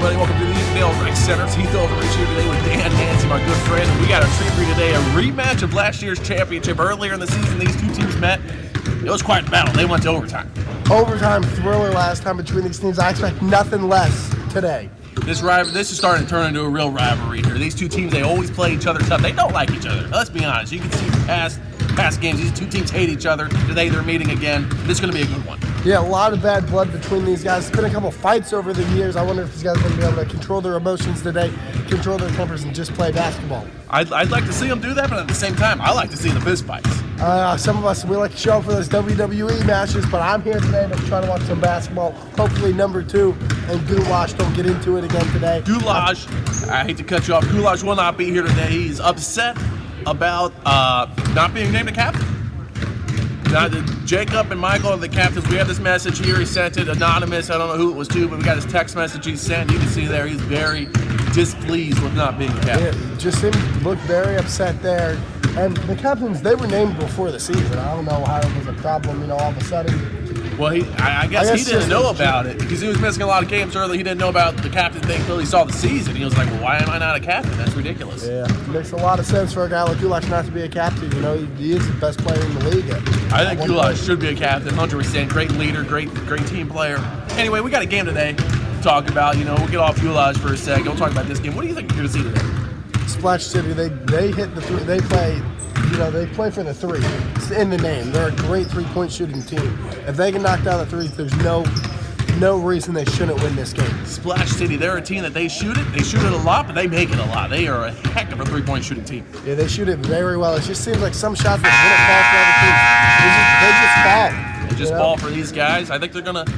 everybody. Welcome to the Dale Rec Center. Heath Overreach here today with Dan Nancy, my good friend. And we got a treat for you today, a rematch of last year's championship. Earlier in the season, these two teams met. It was quite a battle. They went to overtime. Overtime thriller last time between these teams. I expect nothing less today. This is starting to turn into a real rivalry here. These two teams, they always play each other tough. They don't like each other. Let's be honest. You can see past games, these two teams hate each other. Today they're meeting again. This is going to be a good one. Yeah, a lot of bad blood between these guys. There's been a couple fights over the years. I wonder if these guys are going to be able to control their emotions today, control their tempers, and just play basketball. I'd like to see them do that, but at the same time, I like to see the fist fights. Some of us, we like to show up for those WWE matches, but I'm here today to try to watch some basketball. Hopefully number 2 and Goulash don't get into it again today. Goulash, I hate to cut you off. Goulash will not be here today. He's upset about not being named a captain. Now, Jacob and Michael are the captains. We have this message here. He sent it anonymous. I don't know who it was to, but we got his text message he sent. You can see there he's very displeased with not being a captain. Yeah, just him looked very upset there. And the captains, they were named before the season. I don't know how it was a problem, all of a sudden. Well, I guess he didn't know about it because he was missing a lot of games early. He didn't know about the captain thing until he saw the season. He was like, well, why am I not a captain? That's ridiculous. Yeah, it makes a lot of sense for a guy like Goulash not to be a captain. He is the best player in the league. I think Goulash should be a captain, 100%. Great leader, great team player. Anyway, we got a game today to talk about. We'll get off Goulash for a second. We'll talk about this game. What do you think you're going to see today? Splash City, they hit the three. They play. They play for the three. It's in the name. They're a great three-point shooting team. If they can knock down the threes, there's no reason they shouldn't win this game. Splash City, they're a team that they shoot it a lot, but they make it a lot. They are a heck of a three-point shooting team. Yeah, they shoot it very well. It just seems like some shots that wouldn't fall for other teams. They just fall. They just fall for these guys. I think they're going to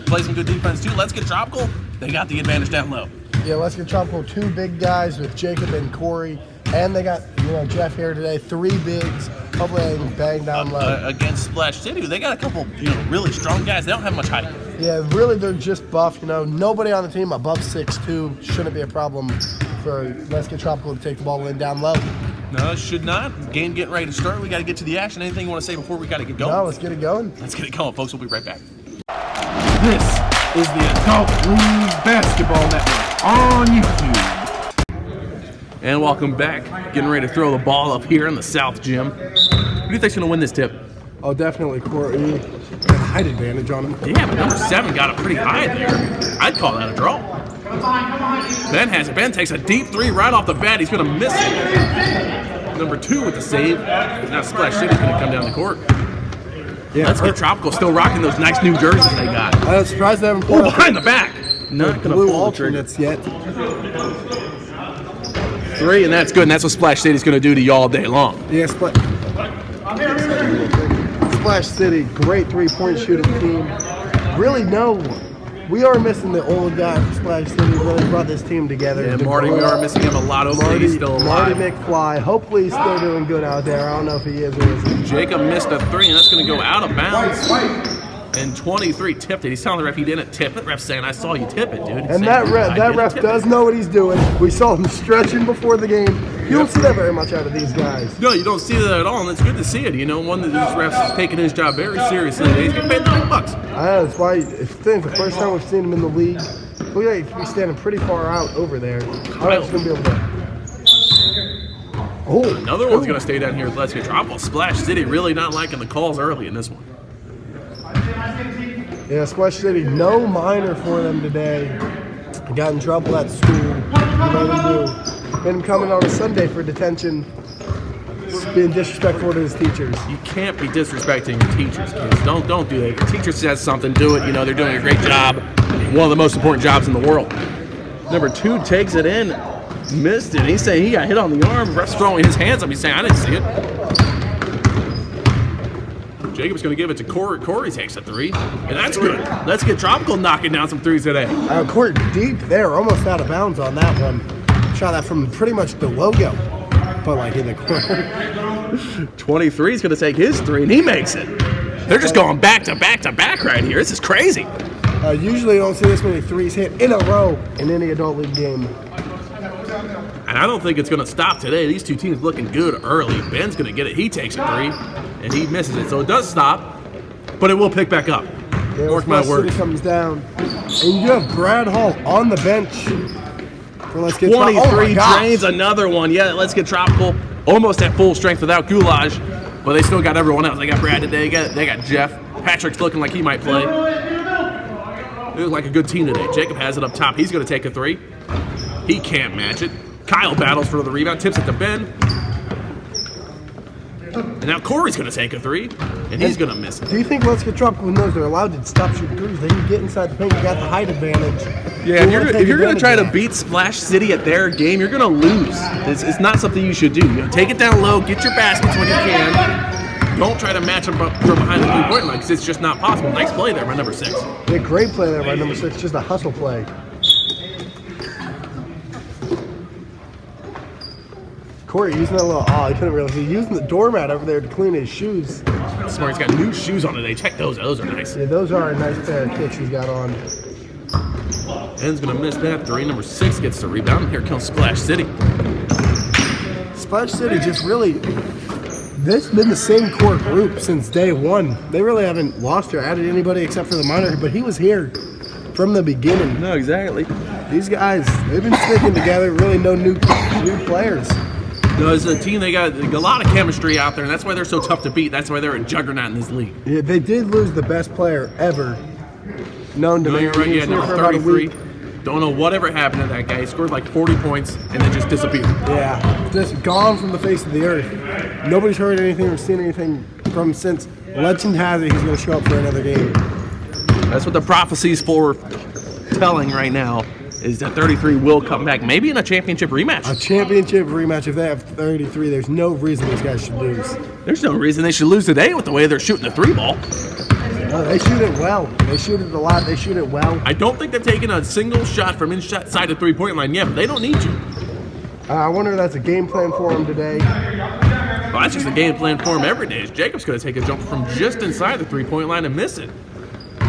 play some good defense, too. Let's Get Tropical. They got the advantage down low. Yeah, Let's Get Tropical. 2 big guys with Jacob and Corey. And they got, Jeff here today, 3 bigs. Hopefully they can bang down low. Against Splash City, they got a couple, really strong guys. They don't have much height. Yeah, really, they're just buff. Nobody on the team above 6'2" shouldn't be a problem for Let's Get Tropical to take the ball in down low. No, it should not. Game getting ready to start. We got to get to the action. Anything you want to say before we got to get going? No, let's get it going. Let's get it going, folks. We'll be right back. This is the Adult League Basketball Network on YouTube. And welcome back. Getting ready to throw the ball up here in the South Gym. Who do you think's going to win this tip? Oh, definitely Corey. Got height advantage on him. Yeah, but number 7 got it pretty high there. I'd call that a draw. Ben has it. Ben takes a deep 3 right off the bat. He's going to miss it. Number 2 with the save. Now Splash City's going to come down the court. Yeah, Let's Get Tropical still rocking those nice new jerseys they got. I'm surprised they haven't pulled behind the back. Not going to pull the trigger yet. 3, and that's good, and that's what Splash City's going to do to you all day long. Yeah, Splash City, great three-point shooting team. Really, we are missing the old guy for Splash City. Really brought this team together. Yeah, Marty, we are missing him a lot. Hopefully he's still alive. Marty McFly. Hopefully he's still doing good out there. I don't know if he is or isn't. Jacob missed a 3, and that's going to go out of bounds. And 23 tipped it. He's telling the ref he didn't tip it. The ref's saying, I saw you tip it, dude. And that ref does know what he's doing. We saw him stretching before the game. You don't see that very much out of these guys. No, you don't see that at all, and it's good to see it. One of these refs is taking his job very seriously. He's getting paid $9. That's why it's the first time we've seen him in the league. Look at him, he's standing pretty far out over there. I don't know if he's going to be able to. Oh, another one's going to stay down here with Let's Get Tropical. Splash City really not liking the calls early in this one. Yeah, Splash City, no minor for them today. Got in trouble at school. Been coming on a Sunday for detention. Being disrespectful to his teachers. You can't be disrespecting your teachers, kids. Don't do that. If your teacher says something, do it. They're doing a great job. One of the most important jobs in the world. Number 2 takes it in, missed it. He's saying he got hit on the arm. Ref's throwing his hands up. He's saying, I didn't see it. Jacob's going to give it to Corey. Corey takes a 3, and that's good. Let's Get Tropical knocking down some 3s today. Court deep there, almost out of bounds on that one. Shot that from pretty much the logo, but in the corner. 23 is going to take his 3, and he makes it. They're just going back to back to back right here. This is crazy. Usually you don't see this many 3s hit in a row in any adult league game. And I don't think it's going to stop today. These two teams looking good early. Ben's going to get it. He takes a 3, and he misses it. So it does stop, but it will pick back up. Mark my City words. comes down. And you have Brad Hall on the bench. For Let's Get 23 gosh. drains another one. Yeah, Let's Get Tropical. Almost at full strength without Goulash, but they still got everyone else. They got Brad today. They got Jeff. Patrick's looking like he might play. They look like a good team today. Jacob has it up top. He's going to take a 3. He can't match it. Kyle battles for the rebound. Tips it to Ben. And now Corey's going to take a 3, and he's going to miss it. Do you think Let's Get Tropical knows they're allowed to stop shooting threes? They can get inside the paint. You got the height advantage. Yeah, if you're going to try to beat. beat Splash City at their game, you're going to lose. It's not something you should do. You know, take it down low, get your baskets when you can. Don't try to match them up from behind the 3-point line because it's just not possible. Nice play there by number 6. Yeah, great play there by number 6. Just a hustle play. Corey using that little, he couldn't realize he's using the doormat over there to clean his shoes. Smart, he's got new shoes on today. Check those out. Those are nice. Yeah, those are a nice pair of kicks he's got on. Ben's going to miss that 3. Number 6 gets the rebound. Here comes Splash City. Splash City just really, this has been the same core group since day one. They really haven't lost or added anybody except for the minor, but he was here from the beginning. No, exactly. These guys, they've been sticking together, really no new players. No, as a team, they got a lot of chemistry out there, and that's why they're so tough to beat. That's why they're a juggernaut in this league. Yeah, they did lose the best player ever known to No, me. you're right. He Yeah, was here number for about a 33. week. Don't know whatever happened to that guy. He scored like 40 points and then just disappeared. Yeah, just gone from the face of the earth. Nobody's heard anything or seen anything from him since. Legend has it he's going to show up for another game. That's what the prophecy's for telling right now, is that 33 will come back, maybe in a championship rematch. A championship rematch, if they have 33, there's no reason these guys should lose. There's no reason they should lose today with the way they're shooting the 3 ball. No, they shoot it well. They shoot it a lot. They shoot it well. I don't think they've taken a single shot from inside the 3-point line yet, but they don't need to. I wonder if that's a game plan for them today. Well, that's just a game plan for him every day. Jacob's going to take a jump from just inside the 3-point line and miss it.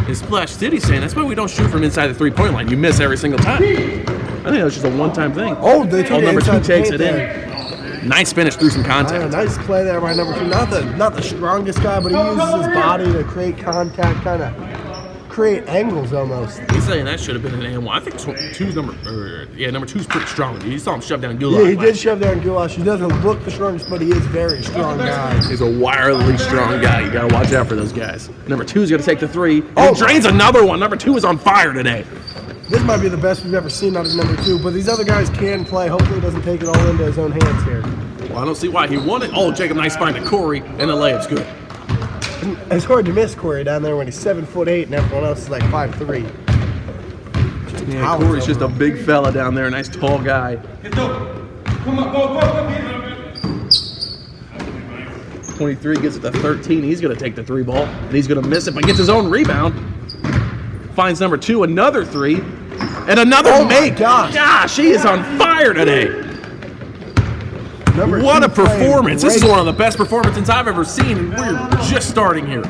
Is Splash City saying that's why we don't shoot from inside the 3-point line. You miss every single time. I think that was just a one-time thing. Oh, they took it number 2 inside the takes paint it there. in. Nice finish through some contact. Nice play there by number 2. Not the strongest guy, but he uses his body to create contact, kind of create angles almost. He's saying that should have been an and one. I think number 2's pretty strong. You saw him shove down Goulash. Yeah, he did shove down Goulash. He doesn't look the strongest, but he is a very strong guy. He's a wildly strong guy. You gotta watch out for those guys. Number 2's gonna take the 3. Oh. He drains another one. Number 2 is on fire today. This might be the best we've ever seen out of number 2, but these other guys can play. Hopefully he doesn't take it all into his own hands here. Well, I don't see why he won it. Oh, Jacob, nice find to Corey, and the layup's good. It's hard to miss Corey down there when he's 7'8" and everyone else is like 5'3". Yeah, Corey's just a big fella down there, a nice tall guy. Come on, go. 23 gets it to 13. He's going to take the 3 ball, and he's going to miss it, but gets his own rebound. Finds number 2, another 3, and another make. Gosh, he is on fire today. What a performance. This is one of the best performances I've ever seen, and we're just starting here.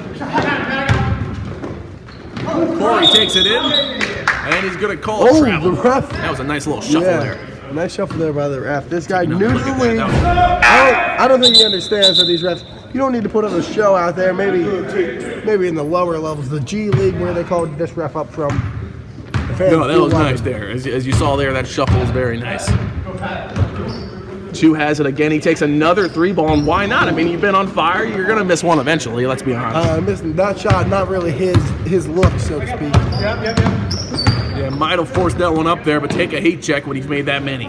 Corey takes it in, and he's going to call it travel. The ref. That was a nice little shuffle there. Nice shuffle there by the ref. This guy No, new to look the at league. that. I don't think he understands that these refs, you don't need to put on a show out there. Maybe in the lower levels, the G League where they call this ref up from. The fans No, that do was love nice it. there. As you saw there, that shuffle was very nice. 2 has it again. He takes another 3 ball, and why not? I mean, you've been on fire. You're going to miss one eventually, let's be honest. Missing that shot, not really his look, so to speak. Yeah, might have forced that one up there, but take a heat check when he's made that many.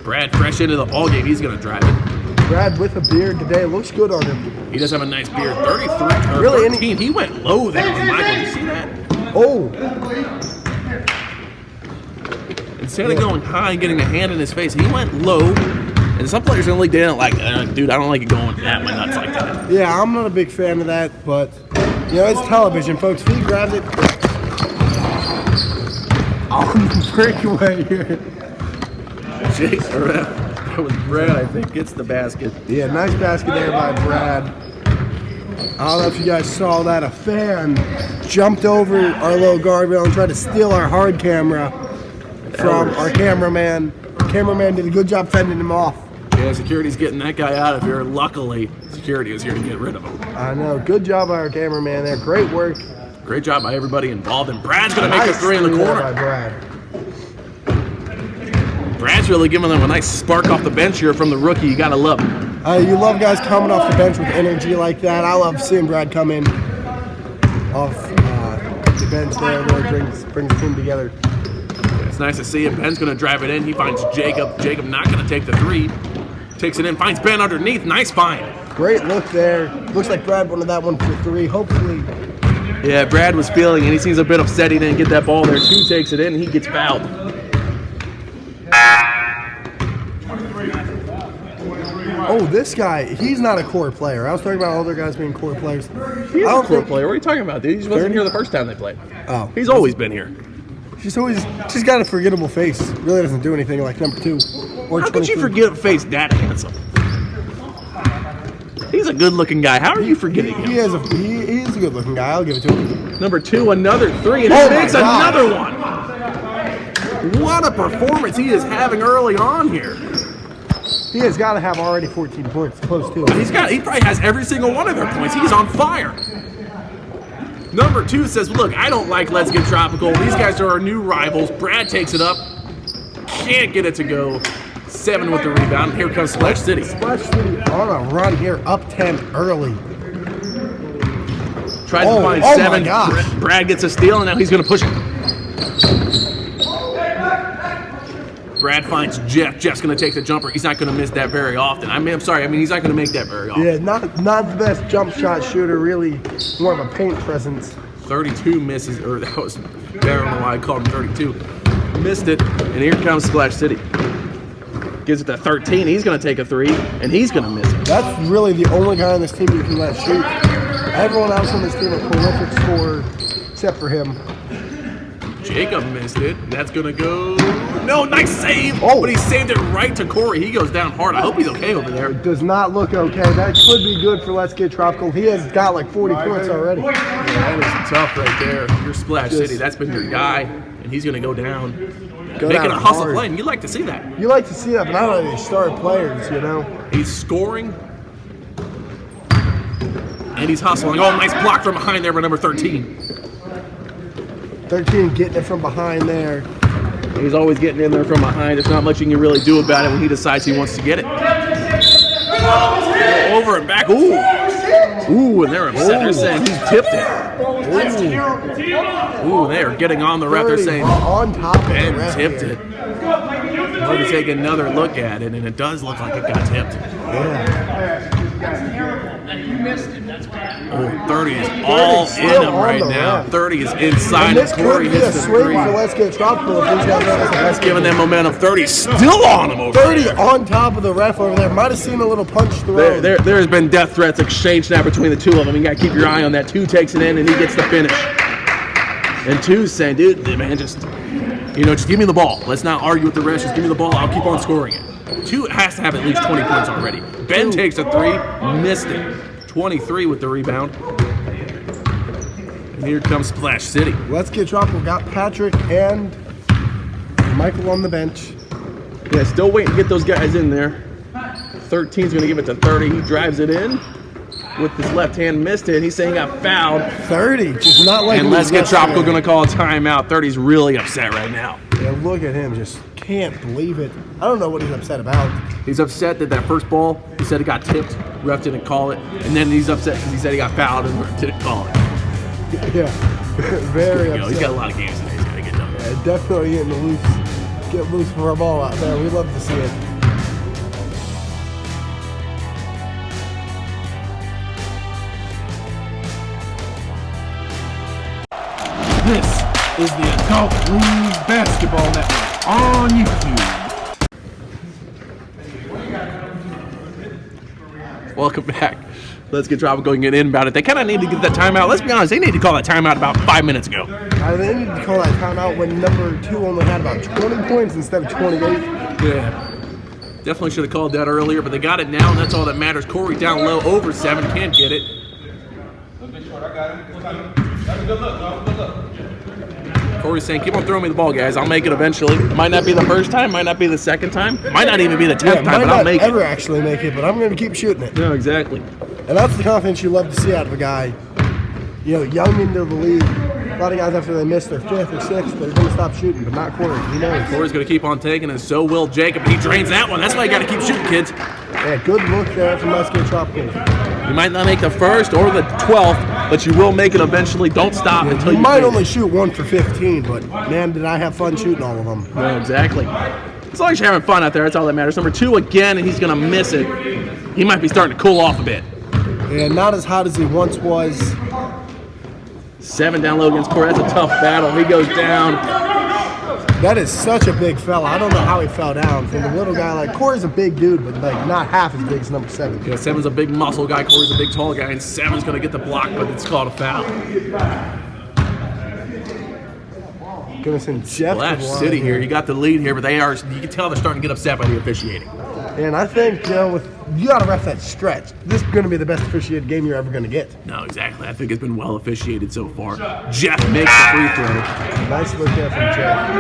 Brad fresh into the ballgame. He's going to drive it. Brad with a beard today looks good on him. He does have a nice beard. 33 or Really, 13. He went low there on Michael. You see that? Oh, Instead of going high and getting a hand in his face, he went low. And some players in the league, they don't like, dude, I don't like it going at my nuts like that. yeah, I'm not a big fan of that, but it's television, folks. If he grabs it on the breakaway here. That was Brad, I think, gets the basket. Yeah, nice basket there by Brad. I don't know if you guys saw that. A fan jumped over our little guardrail and tried to steal our hard camera from our cameraman. Cameraman did a good job fending him off. Yeah, security's getting that guy out of here. Luckily, security is here to get rid of him. I know. Good job by our cameraman there. Great work. Great job by everybody involved, and Brad's going to make Nice a three in the there corner. by Brad. Brad's really giving them a nice spark off the bench here from the rookie. You got to love it. You love guys coming off the bench with energy like that. I love seeing Brad come in off the bench there. Really brings the team together. It's nice to see it. Ben's going to drive it in. He finds Jacob. Jacob not going to take the three. Takes it in, finds Ben underneath. Nice find. Great look there. Looks like Brad wanted that one for three. Hopefully. Yeah, Brad was feeling, and he seems a bit upset he didn't get that ball there. Two takes it in, and he gets fouled. Oh, this guy, he's not a core player. I was talking about other guys being core players. He's a core player. What are you talking about, dude? He wasn't here the first time they played. Oh. He's always been here. She's got a forgettable face. Really doesn't do anything like number 2 or How could you 23. forget a face that handsome? He's a good-looking guy. How are you forgetting him? He is a good-looking guy. I'll give it to him. Number 2, another 3, and Oh he my makes God. another one. What a performance he is having early on here. He has got to have already 14 points, close to it. He probably has every single one of their points. He's on fire. Number 2 says, look, I don't like Let's Get Tropical. These guys are our new rivals. Brad takes it up. Can't get it to go. 7 with the rebound. Here comes Splash City. Splash City on a run here, up 10 early. Tries to find my 7. gosh. Brad gets a steal, and now he's going to push it. Brad finds Jeff. Jeff's going to take the jumper. He's not going to miss that very often. I'm sorry. He's not going to make that very often. Yeah, not the best jump shot shooter, really more of a paint presence. 32 misses, or that was, I don't know why I called him 32. Missed it, and here comes Splash City. Gives it to 13. He's going to take a 3, and he's going to miss it. That's really the only guy on this team you can let shoot. Everyone else on this team are prolific scorer, except for him. Jacob missed it. That's going to go. No, nice save. Oh. But he saved it right to Corey. He goes down hard. I hope he's okay over there. Does not look okay. That could be good for Let's Get Tropical. He has got like 40 points already. Yeah, that is tough right there. Your Splash City. That's been your guy, and he's going to go down. Making a hustle hard. play, and you like to see that. You like to see that, but not only star players, you know. He's scoring, and he's hustling. Oh, nice block from behind there by number 13. 13 getting it from behind there. He's always getting in there from behind. There's not much you can really do about it when he decides he wants to get it. Over and back. Ooh. Ooh, and they're upset. They're saying he tipped it. Ooh, they are getting on the ref. They're saying on top of the Ben ref tipped here. it. We're going to take another look at it, and it does look like it got tipped. Yeah. Oh, 30 is all still in him on right the now. ref. 30 is inside. And this Corey could be a hits the swing 3. for Let's Get Tropical if these guys That's giving them momentum. 30 still on him over 30 there. on top of the ref over there. Might have seen a little punch thrown. There has been death threats exchanged now between the two of them. You got to keep your eye on that. 2 takes it in, and he gets the finish. And 2's saying, dude, man, just give me the ball. Let's not argue with the rest. Just give me the ball. I'll keep on scoring it. 2 has to have at least 20 points already. Ben takes a 3, missed it. 23 with the rebound. And here comes Splash City. Let's Get Tropical got Patrick and Michael on the bench. Yeah, still waiting to get those guys in there. 13's going to give it to 30. He drives it in with his left hand, missed it, and he's saying he got fouled. 30, just not like. And Let's Get Tropical going to call a timeout. 30's really upset right now. Yeah, look at him, just can't believe it. I don't know what he's upset about. He's upset that first ball, he said it got tipped, ref didn't call it, and then he's upset because he said he got fouled and ref didn't call it. Yeah, very upset. He's got a lot of games today he's got to get done. Yeah, definitely get loose for a ball out there. We love to see it. This is the Adult League Basketball Network on YouTube. Welcome back. Let's Get Tropical and get in about it. They kind of need to get that timeout. Let's be honest, they need to call that timeout about 5 minutes ago. They need to call that timeout when number 2 only had about 20 points instead of 28. Yeah. Definitely should have called that earlier, but they got it now, and that's all that matters. Corey down low, over 7, can't get it. Corey's saying, keep on throwing me the ball, guys. I'll make it eventually. It might not be the first time, might not be the second time, might not even be the 10th time, but I'll make might not ever it. actually make it, but I'm going to keep shooting it. No, exactly. And that's the confidence you love to see out of a guy. young into the league. A lot of guys, after they miss their 5th or 6th, they're going to stop shooting, but not Corey. He knows. Corey's going to keep on taking, and so will Jacob. He drains that one. That's why you got to keep shooting, kids. Yeah, good look there from Let's Get Tropical. You might not make the 1st or the 12th, but you will make it eventually. Don't stop until you might only shoot 1 for 15, but man, did I have fun shooting all of them. Yeah, exactly. As long as you're having fun out there, that's all that matters. Number 2 again, and he's going to miss it. He might be starting to cool off a bit. Yeah, not as hot as he once was. 7 down low against Corey. That's a tough battle. He goes down. That is such a big fella. I don't know how he fell down. From a little guy like Corey's a big dude, but like not half as big as number 7. Yeah, 7's a big muscle guy. Corey's a big tall guy, and 7's going to get the block, but it's called a foul. Gonna send Jeff Splash to the line City here. You got the lead here, but they are. You can tell they're starting to get upset by the officiating. And I think you got to ref that stretch. This is going to be the best officiated game you're ever going to get. No, exactly. I think it's been well officiated so far. Jeff makes the free throw. Nice look there from Jeff.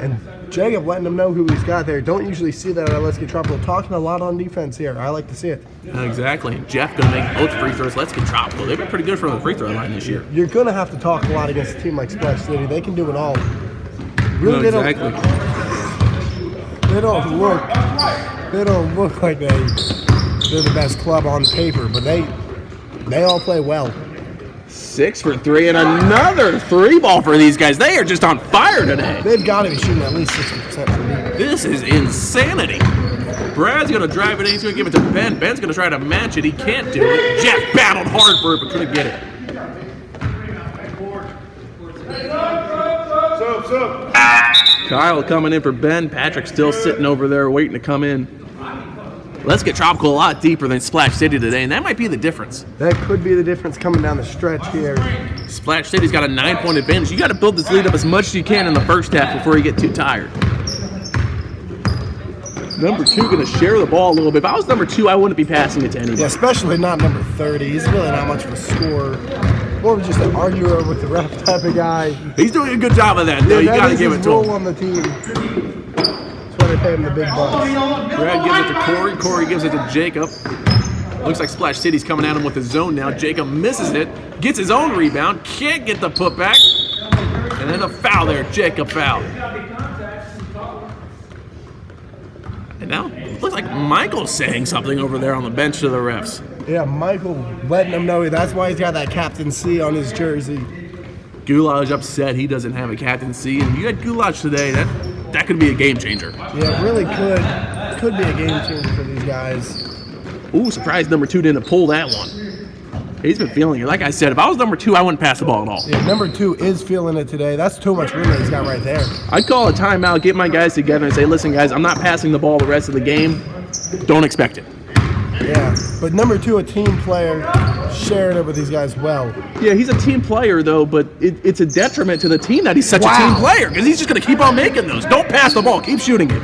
And Jacob letting them know who he's got there. Don't usually see that at Let's Get Tropical. Talking a lot on defense here. I like to see it. Exactly. And Jeff going to make both free throws. Let's Get Tropical. They've been pretty good from the free throw line this year. You're going to have to talk a lot against a team like Splash City. They can do it all. Really, no, exactly. They don't look like they're the best club on paper, but they all play well. 6 for 3 and another 3 ball for these guys. They are just on fire today. They've got to be shooting at least 60% from me. This is insanity. Brad's going to drive it in. He's going to give it to Ben. Ben's going to try to match it. He can't do it. Jeff battled hard for it, but couldn't get it. Kyle coming in for Ben. Patrick still sitting over there waiting to come in. Let's Get Tropical a lot deeper than Splash City today, and that might be the difference. That could be the difference coming down the stretch here. Splash City's got a 9-point advantage. You got to build this lead up as much as you can in the first half before you get too tired. Number 2 going to share the ball a little bit. If I was number 2, I wouldn't be passing it to anybody. Yeah, especially not number 30. He's really not much of a scorer. More of just an arguer with the ref type of guy. He's doing a good job of that, though. You got to give it to him. On the team. That's why they pay him the big bucks. Brad gives it to Corey. Corey gives it to Jacob. Looks like Splash City's coming at him with his zone now. Jacob misses it, gets his own rebound, can't get the putback, and then a foul there. Jacob foul. And now it looks like Michael's saying something over there on the bench to the refs. Yeah, Michael letting them know that's why he's got that Captain C on his jersey. Goulash upset he doesn't have a Captain C, and you had Goulash today. That could be a game changer. Yeah, it really could. Could be a game changer for these guys. Ooh, surprised number 2 didn't pull that one. He's been feeling it. Like I said, if I was number 2, I wouldn't pass the ball at all. Yeah, number 2 is feeling it today. That's too much room that he's got right there. I'd call a timeout, get my guys together, and say, listen, guys, I'm not passing the ball the rest of the game. Don't expect it. Yeah, but number 2, a team player, shared it with these guys well. Yeah, he's a team player, though, but it's a detriment to the team that he's such a team player, because he's just going to keep on making those. Don't pass the ball. Keep shooting it.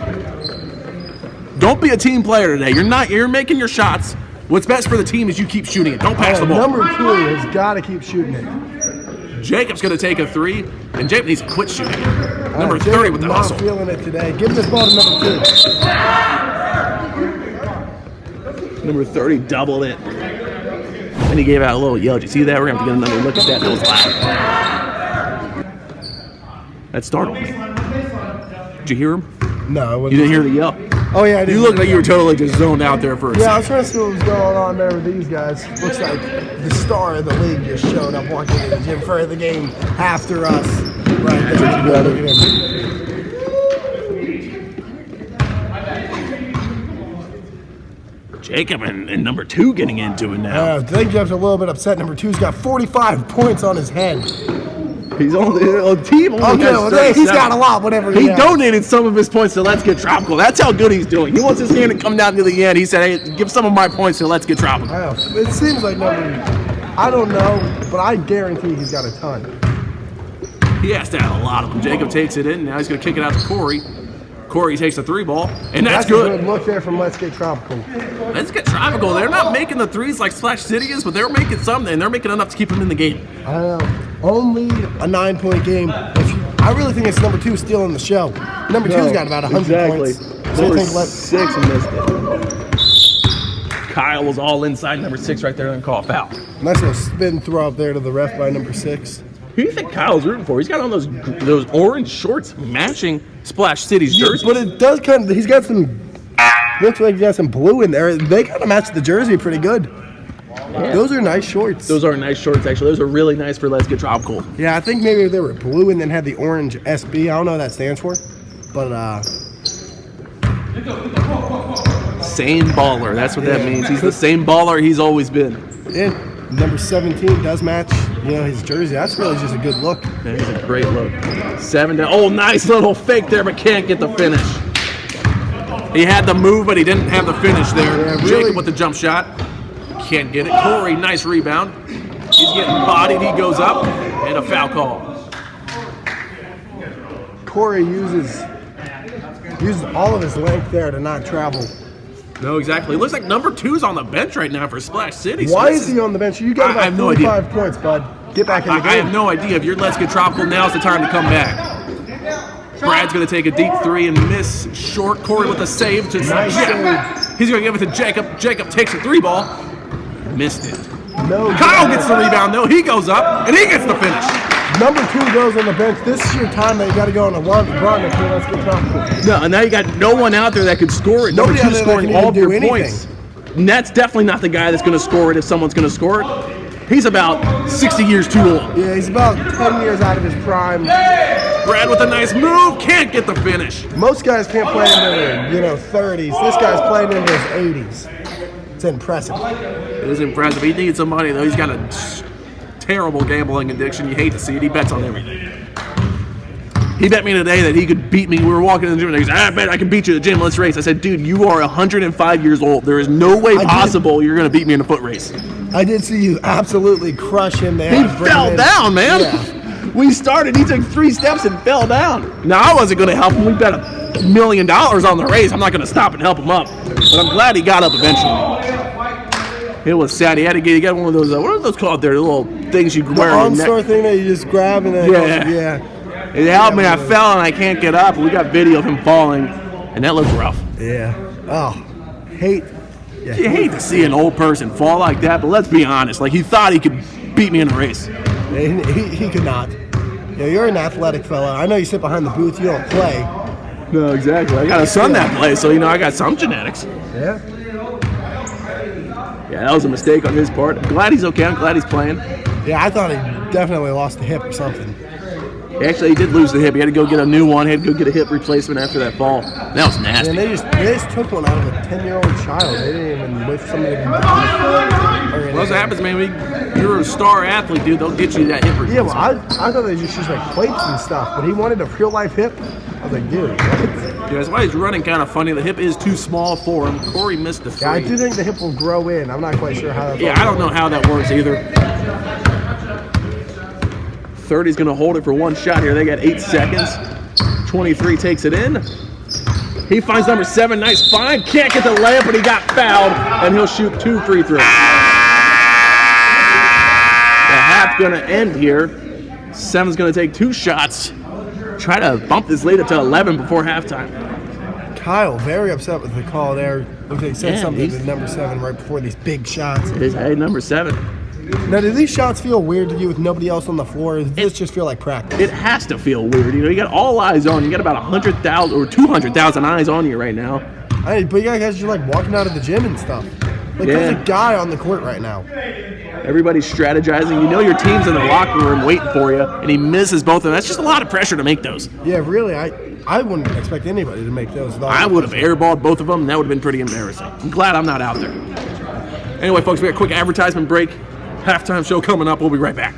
Don't be a team player today. You're making your shots. What's best for the team is you keep shooting it. Don't pass the ball. Number 2 has got to keep shooting it. Jacob's going to take a 3, and Jacob needs to quit shooting it. Number 30 with the hustle. Not feeling it today. Give this ball to number 2. Number 30 doubled it. And he gave out a little yell. Did you see that? We're going to have to get another look at that. That was loud. That startled me. Did you hear him? No. You didn't hear the yell? Oh, yeah, I did. You looked like you were totally just zoned out there for a second. I was trying to see what was going on there with these guys. Looks like the star of the league just showed up walking into the gym for the game after us. Right there. Look at him. Jacob and number 2 getting into it now. I think Jeff's a little bit upset. Number 2's got 45 points on his head. He's on the team. He's got a lot, whatever he donated some of his points to Let's Get Tropical. That's how good he's doing. He wants his hand to come down to the end. He said, hey, give some of my points to Let's Get Tropical. It seems like I don't know, but I guarantee he's got a ton. He has to have a lot of them. Jacob takes it in. Now he's going to kick it out to Corey. Corey takes the 3 ball, and that's good. A good look there from Let's Get Tropical. Let's Get Tropical. They're not making the 3s like Splash City is, but they're making some, and they're making enough to keep them in the game. I know. Only a 9-point game. I really think it's number 2 stealing the show. Number 2's got about 100 points. So number 6 missed it. Kyle was all inside number 6 right there and call a foul. Nice little spin throw up there to the ref by number 6. Who do you think Kyle's rooting for? He's got on those orange shorts matching Splash City's jersey. But it does kind of, he's got some, looks like he's got some blue in there. They kind of match the jersey pretty good. Yeah. Those are nice shorts. Those are nice shorts, actually. Those are really nice for Let's Get Tropical. Yeah, I think maybe they were blue and then had the orange SB. I don't know what that stands for. But, same baller. That's what that means. He's the same baller he's always been. Yeah, number 17 does match, his jersey. That's really just a good look. That is a great look. 7 down. Oh, nice little fake there, but can't get the finish. He had the move, but he didn't have the finish there. Yeah, really. Jacob with the jump shot. Can't get it. Corey, nice rebound. He's getting bodied. He goes up, and a foul call. Corey uses all of his length there to not travel. No, exactly. It looks like number 2's on the bench right now for Splash City. Why is he on the bench? You got about 45 points, bud. Get back in the game. I have no idea. If you're Let's Get Tropical, now's the time to come back. Brad's going to take a deep 3 and miss short. Corey with a save. Nice save. He's going to give it to Jacob. Jacob takes a 3 ball. Missed it. No. Kyle gets the rebound, though. He goes up, and he gets the finish. Number 2 goes on the bench. This is your time that you got to go on a run if you're Let's Get Tropical. No, and now you got no one out there that could score it. Number 2 scoring all of your points. And that's definitely not the guy that's going to score it if someone's going to score it. He's about 60 years too old. Yeah, he's about 10 years out of his prime. Brad with a nice move, can't get the finish. Most guys can't play into their 30s. This guy's playing into his 80s. It's impressive. It is impressive. He needs some money, though. He's got a terrible gambling addiction. You hate to see it. He bets on everything. He bet me today that he could beat me. We were walking in the gym and he said, I bet I can beat you at the gym. Let's race. I said, dude, you are 105 years old. There is no way possible you're going to beat me in a foot race. I did see you absolutely crush him there. He fell down, man. Yeah. We started. He took 3 steps and fell down. Now, I wasn't going to help him. We bet $1 million on the race. I'm not going to stop and help him up. But I'm glad he got up eventually. It was sad. He had to get one of those, what are those called there? The little things you wear on the neck. Thing that you just grab and then yeah. It helped me. I fell and I can't get up. We got video of him falling, and that looks rough. Yeah. Oh, hate. Yeah. You hate to see an old person fall like that, but let's be honest. Like, he thought he could beat me in a race. He could not. Yeah, you're an athletic fella. I know you sit behind the booth. You don't play. No, exactly. I got a son that plays, so, I got some genetics. Yeah. Yeah, that was a mistake on his part. I'm glad he's okay. I'm glad he's playing. Yeah, I thought he definitely lost the hip or something. Actually, he did lose the hip. He had to go get a new one. He had to go get a hip replacement after that fall. That was nasty. And they just took one out of a 10-year-old child. They didn't even wait for somebody to be done. Well, that's what happens, man. You're a star athlete, dude. They'll get you that hip replacement. Yeah, well, I thought they just used like plates and stuff, but he wanted a real-life hip. I was like, dude, what? Yeah, that's why he's running kind of funny. The hip is too small for him. Corey missed the 3. Yeah, I do think the hip will grow in. I'm not quite sure how that. Yeah, I don't know how that works either. 30's going to hold it for one shot here. They got 8 seconds. 23 takes it in. He finds number 7. Nice find. Can't get the layup, but he got fouled, and he'll shoot 2 free throws. The half's going to end here. 7's going to take 2 shots. Try to bump this lead up to 11 before halftime. Kyle, very upset with the call there. Looks like he said something to number 7 right before these big shots. Hey, number 7. Now, do these shots feel weird to you with nobody else on the floor? Or does this just feel like practice? It has to feel weird. You got all eyes on you. You got about 100,000 or 200,000 eyes on you right now. But you guys are like walking out of the gym and stuff. Like, there's a guy on the court right now. Everybody's strategizing. You know your team's in the locker room waiting for you, and he misses both of them. That's just a lot of pressure to make those. Yeah, really. I wouldn't expect anybody to make those. I would have airballed both of them, and that would have been pretty embarrassing. I'm glad I'm not out there. Anyway, folks, we got a quick advertisement break. Halftime show coming up. We'll be right back.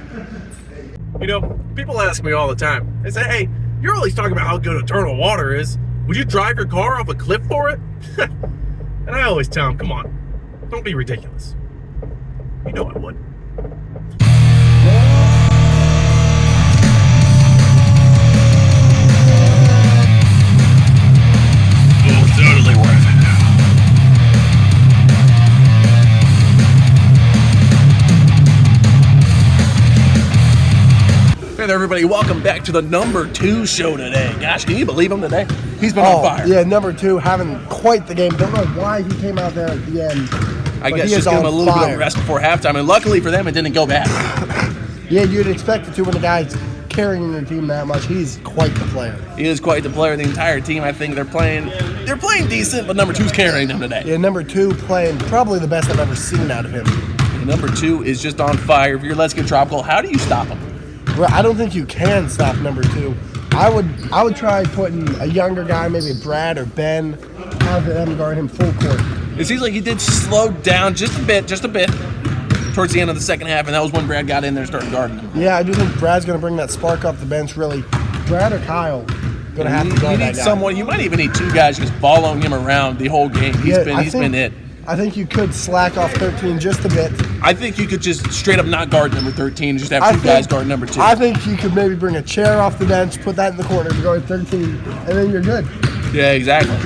People ask me all the time. They say, hey, you're always talking about how good eternal water is. Would you drive your car off a cliff for it? And I always tell them, come on, don't be ridiculous. You know I would. Oh, totally worth it. Hey there, everybody. Welcome back to the number 2 show today. Gosh, can you believe him today? He's been on fire. Yeah, number 2 having quite the game. Don't know why he came out there at the end. I but guess he is just give him a on little bit fire. of rest before halftime, and luckily for them, it didn't go bad. Yeah, you'd expect it to when the guy's carrying your team that much. He's quite the player. He is quite the player. The entire team, I think, they're playing decent, but number 2's carrying them today. Yeah, number 2 playing probably the best I've ever seen out of him. And number 2 is just on fire. If you're Let's Get Tropical, how do you stop him? Well, I don't think you can stop number 2. I would try putting a younger guy, maybe Brad or Ben, have them guard him full court. It seems like he did slow down just a bit, towards the end of the second half, and that was when Brad got in there and started guarding him. Yeah, I do think Brad's going to bring that spark off the bench, really. Brad or Kyle going to have to guard that guy. Someone, you might even need 2 guys just following him around the whole game. He's been it. I think you could slack off 13 just a bit. I think you could just straight up not guard number 13 and just have 2 guys guard number 2. I think you could maybe bring a chair off the bench, put that in the corner to guard 13, and then you're good. Yeah, exactly.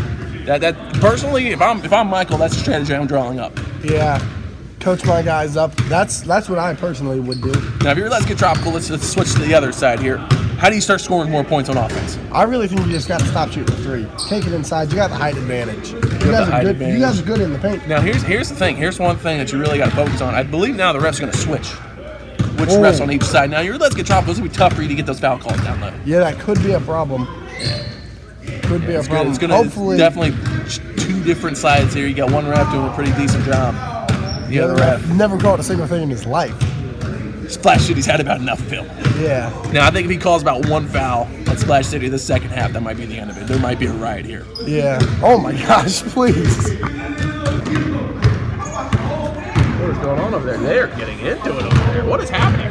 That personally, if I'm Michael, that's the strategy I'm drawing up. Yeah. Coach my guys up. That's what I personally would do. Now, if you're Let's Get Tropical, let's switch to the other side here. How do you start scoring more points on offense? I really think you just got to stop shooting the 3. Take it inside. You got the height advantage. You guys are good in the paint. Now, here's the thing. Here's one thing that you really got to focus on. I believe now the refs are going to switch. Which refs on each side. Now, you're Let's Get Tropical. It's going to be tough for you to get those foul calls down low. Yeah, that could be a problem. Could be a problem. It's going to definitely 2 different sides here. You got one ref doing a pretty decent job. The other ref never called a single thing in his life. Splash City's had about enough of him. Yeah. Now, I think if he calls about 1 foul at Splash City the second half, that might be the end of it. There might be a riot here. Yeah. Oh, my gosh, please. What is going on over there? They're getting into it over there. What is happening?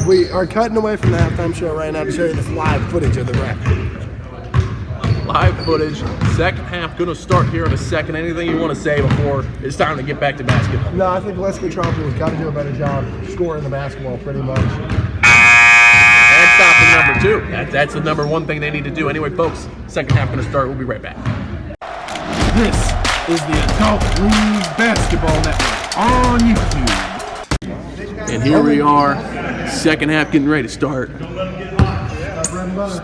We are cutting away from the halftime show right now to show you this live footage of the ref. Live footage. Second half going to start here in a second. Anything you want to say before it's time to get back to basketball? No, I think Let's Get Tropical has got to do a better job scoring the basketball pretty much. And stopping number 2. That's the number 1 thing they need to do. Anyway, folks, second half going to start. We'll be right back. This is the Adult League Basketball Network on YouTube. And here we are, second half getting ready to start.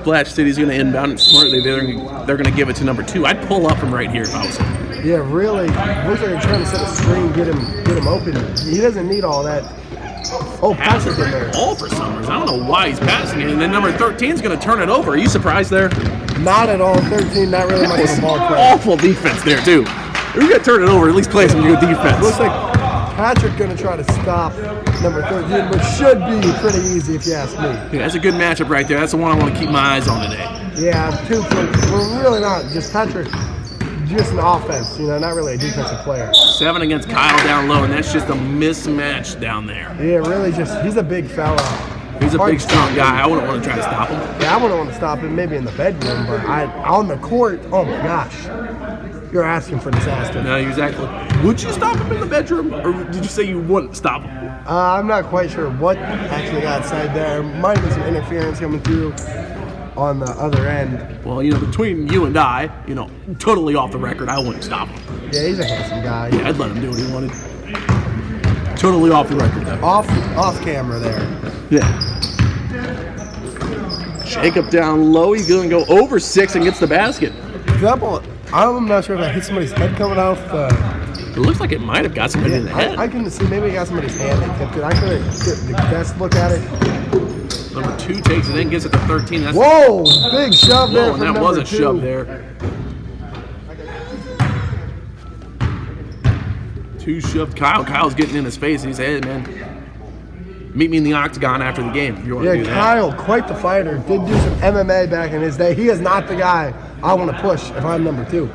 Splash City's going to inbound it smartly. They're going to give it to number 2. I'd pull up from right here if I was him. Yeah, really. Looks like they're trying to set a screen, get him open. He doesn't need all that. Oh, Patrick in there. All for some reason. I don't know why he's passing it. And then number 13 is going to turn it over. Are you surprised there? Not at all. 13, not really much of a ball player. Awful defense there, too. If you're going to turn it over, at least play some good defense. Looks like Patrick going to try to stop number 13, which should be pretty easy if you ask me. Yeah, that's a good matchup right there. That's the one I want to keep my eyes on today. Yeah, 2 we're really not. Just Patrick, just an offense, not really a defensive player. 7 against Kyle down low, and that's just a mismatch down there. Yeah, really he's a big fella. He's a big, strong guy. I wouldn't want to try to stop him. Yeah, I wouldn't want to stop him maybe in the bedroom, but on the court, oh my gosh. You're asking for disaster. No, exactly. Would you stop him in the bedroom, or did you say you wouldn't stop him? I'm not quite sure what actually got said there. Might have been some interference coming through on the other end. Well, between you and I, totally off the record, I wouldn't stop him. Yeah, he's a handsome guy. Yeah, I'd let him do what he wanted. Totally off the record, though. Off camera there. Yeah. Jacob down low. He's going to go over 6 and gets the basket. I'm not sure if that hit somebody's head coming off the... It looks like it might have got somebody in the head. I can see maybe it got somebody's hand. They tipped it. I couldn't get the best look at it. Number 2 takes it in, gives it to 13. Whoa! Big shove there from that number was a 2. shove there. 2 shoved Kyle. Kyle's getting in his face. He said, hey, man, meet me in the octagon after the game if you want to do that. Kyle, quite the fighter. Did do some MMA back in his day. He is not the guy I want to push if I'm number 2.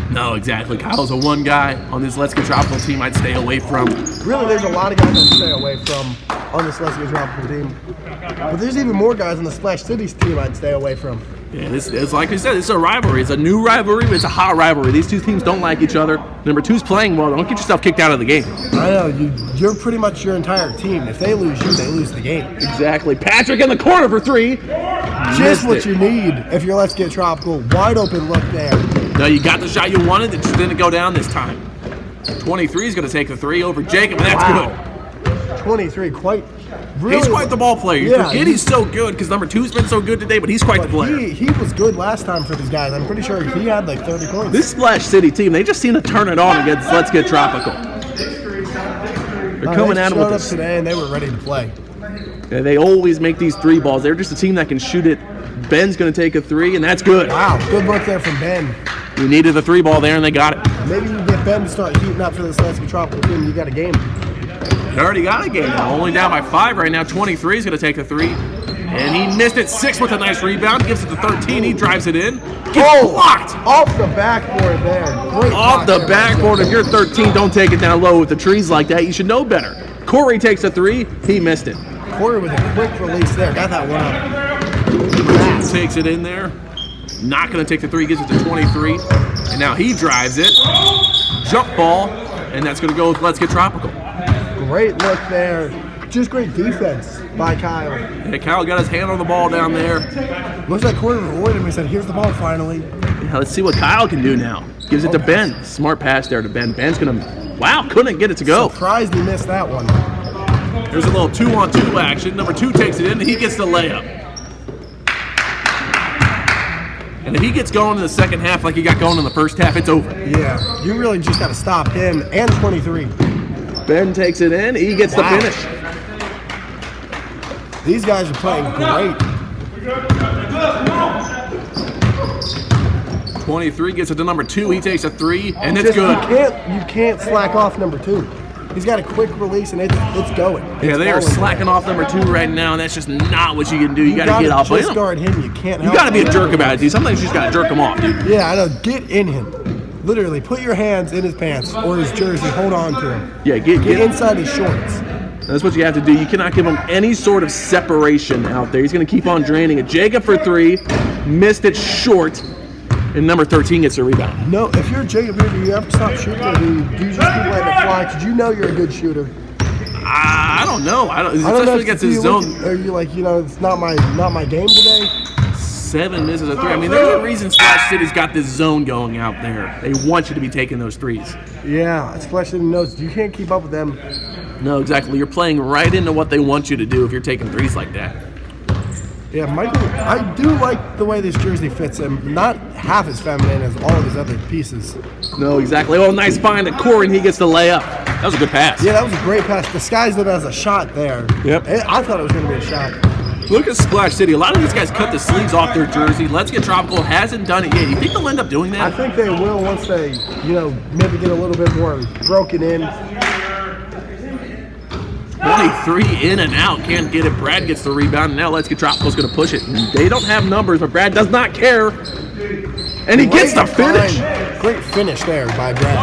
No, exactly. Kyle's a 1 guy on this Let's Get Tropical team I'd stay away from. Really, there's a lot of guys I'd stay away from on this Let's Get Tropical team. But there's even more guys on the Splash Cities team I'd stay away from. Yeah, it's like I said, it's a rivalry. It's a new rivalry, but it's a hot rivalry. These 2 teams don't like each other. Number 2's playing well. Don't get yourself kicked out of the game. I know. You're pretty much your entire team. If they lose you, they lose the game. Exactly. Patrick in the corner for 3. Just what you need if you're Let's Get Tropical. Wide open look there. No, you got the shot you wanted. It just didn't go down this time. 23 is going to take the 3 over Jacob, and that's good. 23, quite Really, He's quite the ball player. You Yeah, forget he's so good because number 2's been so good today, but he's quite the player. He was good last time for these guys. I'm pretty sure he had like 30 points. This Splash City team, they just seem to turn it on against Let's Get Tropical. They're coming at him with this today, and they were ready to play. Yeah, they always make these 3 balls. They're just a team that can shoot it. Ben's going to take a 3, and that's good. Wow, good look there from Ben. We needed the 3 ball there, and they got it. Maybe you get Ben to start heating up for this Let's Get Tropical team. You got a game. They already got a game now. Only down by 5 right now. 23 is going to take a 3. And he missed it. 6 with a nice rebound. Gives it to 13. He drives it in. Gets blocked. Off the backboard there. Great Off the block there. backboard. If you're 13, don't take it down low with the trees like that. You should know better. Corey takes a 3. He missed it. Corey with a quick release there. Got that one up. Takes it in there. Not going to take the 3. Gives it to 23. And now he drives it. Jump ball. And that's going to go with Let's Get Tropical. Great look there. Just great defense by Kyle. Yeah, Kyle got his hand on the ball down there. Looks like Corey avoided him. He said, here's the ball finally. Yeah, let's see what Kyle can do now. Gives it to Ben. Smart pass there to Ben. Ben's going to, wow, couldn't get it to go. Surprised he missed that one. There's a little 2-on-2 action. Number 2 takes it in, and he gets the layup. And if he gets going in the second half like he got going in the first half, it's over. Yeah, you really just got to stop him and 23. Ben takes it in. He gets the finish. These guys are playing great. 23 gets it to number 2. He takes a 3, and it's good. You can't slack off number 2. He's got a quick release, and it's going. Yeah, they are slacking off number 2 right now, and that's just not what you can do. You got to get off just him. guard him. You can't. You got to be a jerk about it, dude. Sometimes you just got to jerk him off, dude. Yeah, I know. Get in him. Literally, put your hands in his pants or his jersey. Hold on to him. Yeah, get inside his shorts. That's what you have to do. You cannot give him any sort of separation out there. He's going to keep on draining it. Jacob for 3, missed it short, and number 13 gets a rebound. No, if you're Jacob, do you have to stop shooting, or do you just keep letting it fly? Because you know you're a good shooter. I don't know. I don't know. Especially against his zone. Are you like, it's not my game today? 7 misses a 3. I mean, there's a reason Splash City's got this zone going out there. They want you to be taking those 3s. Yeah, Splash City knows you can't keep up with them. No, exactly. You're playing right into what they want you to do if you're taking 3s like that. Yeah, Michael, I do like the way this jersey fits him. Not half as feminine as all of his other pieces. No, exactly. Oh, nice find at Corey, and he gets the layup. That was a good pass. Yeah, that was a great pass. Disguised it as a shot there. Yep. I thought it was going to be a shot. Look at Splash City. A lot of these guys cut the sleeves off their jersey. Let's Get Tropical hasn't done it yet. You think they'll end up doing that? I think they will once they, maybe get a little bit more broken in. 23 in and out. Can't get it. Brad gets the rebound, and now Let's Get Tropical's going to push it. They don't have numbers, but Brad does not care. And he gets the finish. Great finish there by Brad.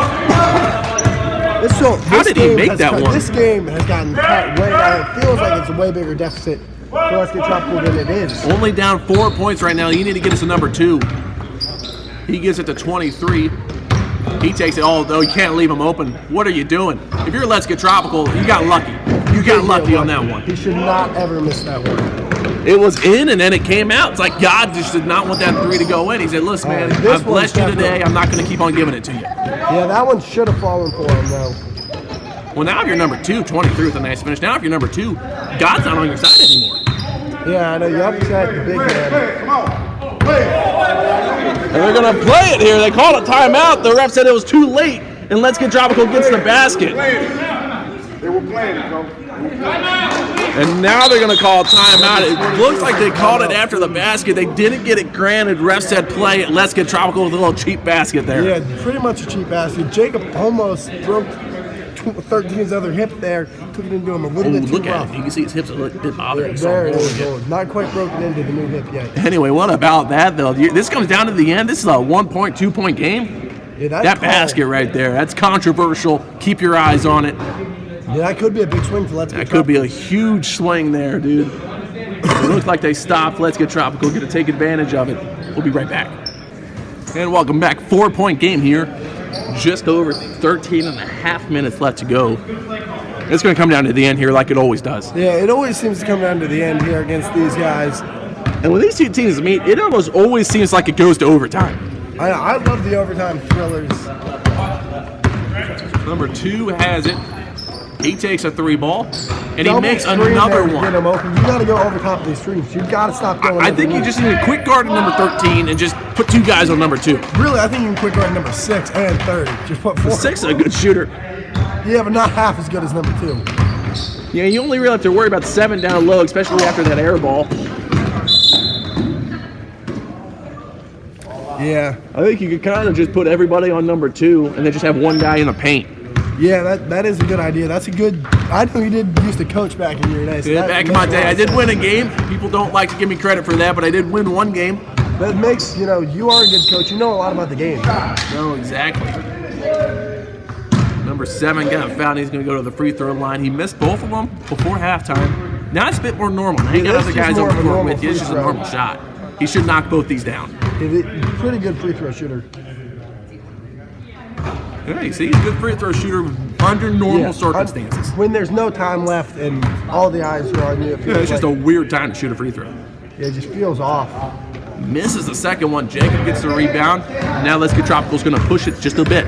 How did he make that one? This game has gotten cut way down. It feels like it's a way bigger deficit for Let's Get Tropical than it is. Only down 4 points right now. You need to get us to number 2. He gives it to 23. He takes it all, though. You can't leave him open. What are you doing? If you're Let's Get Tropical, you got lucky. You got lucky on that one. He should not ever miss that one. It was in, and then it came out. It's like God just did not want that 3 to go in. He said, listen, man, I've blessed you today. I'm not going to keep on giving it to you. Yeah, that one should have fallen for him, though. Well, now if you're number 2, 23 with a nice finish. Now if you're number 2, God's not on your side anymore. Yeah, I know. You upset the big man. Come on. And they're going to play it here. They called a timeout. The ref said it was too late, and Let's Get Tropical gets the basket. They were playing it, Coach. And now they're going to call a timeout. It looks like they called it after the basket. They didn't get it granted. Ref said play it. Let's Get Tropical with a little cheap basket there. Yeah, pretty much a cheap basket. Jacob almost broke 13's other hip there. Took it into him a little bit too look rough. at it. You can see his hips a little bit bothering. There it is. Not quite broken into the new hip yet. Anyway, what about that, though? This comes down to the end. This is a 1 2 point game. Yeah, that basket right there, that's controversial. Keep your eyes on it. Yeah, that could be a big swing for Let's Get Tropical. That could be a huge swing there, dude. It looks like they stopped. Let's Get Tropical. Going to take advantage of it. We'll be right back. And welcome back. 4 point game here. Just over 13 and a half minutes left to go. It's going to come down to the end here like it always does. Yeah, it always seems to come down to the end here against these guys. And when these two teams meet, it almost always seems like it goes to overtime. I love the overtime thrillers. Number 2 has it. He takes a 3-ball, and he Double makes screen another there to one. Get him open. You got to go over top of these screens. You got to stop going. I think you just need a quick guard at number 13 and just put 2 guys on number 2. Really, I think you can quick guard number 6 and 30. Just put 4. 6 is a good shooter. Yeah, but not half as good as number 2. Yeah, you only really have to worry about 7 down low, especially after that air ball. Yeah. I think you could kind of just put everybody on number 2 and then just have 1 guy in the paint. Yeah, that is a good idea. That's a good. I know you did used to coach back in your day. So Yeah, back in my day, I did win a game. People don't like to give me credit for that, but I did win 1 game. That makes, you are a good coach. You know a lot about the game. No, exactly. Number 7 got fouled. He's going to go to the free throw line. He missed both of them before halftime. Now it's a bit more normal. Now you got other guys on the court with you. It's just a normal shot. He should knock both these down. Pretty good free throw shooter. Yeah, you see, he's a good free throw shooter under normal circumstances. When there's no time left and all the eyes are on you. Yeah, it's just a weird time to shoot a free throw. Yeah, it just feels off. Misses the second one. Jacob gets the rebound. Now Let's Get Tropical's going to push it just a bit.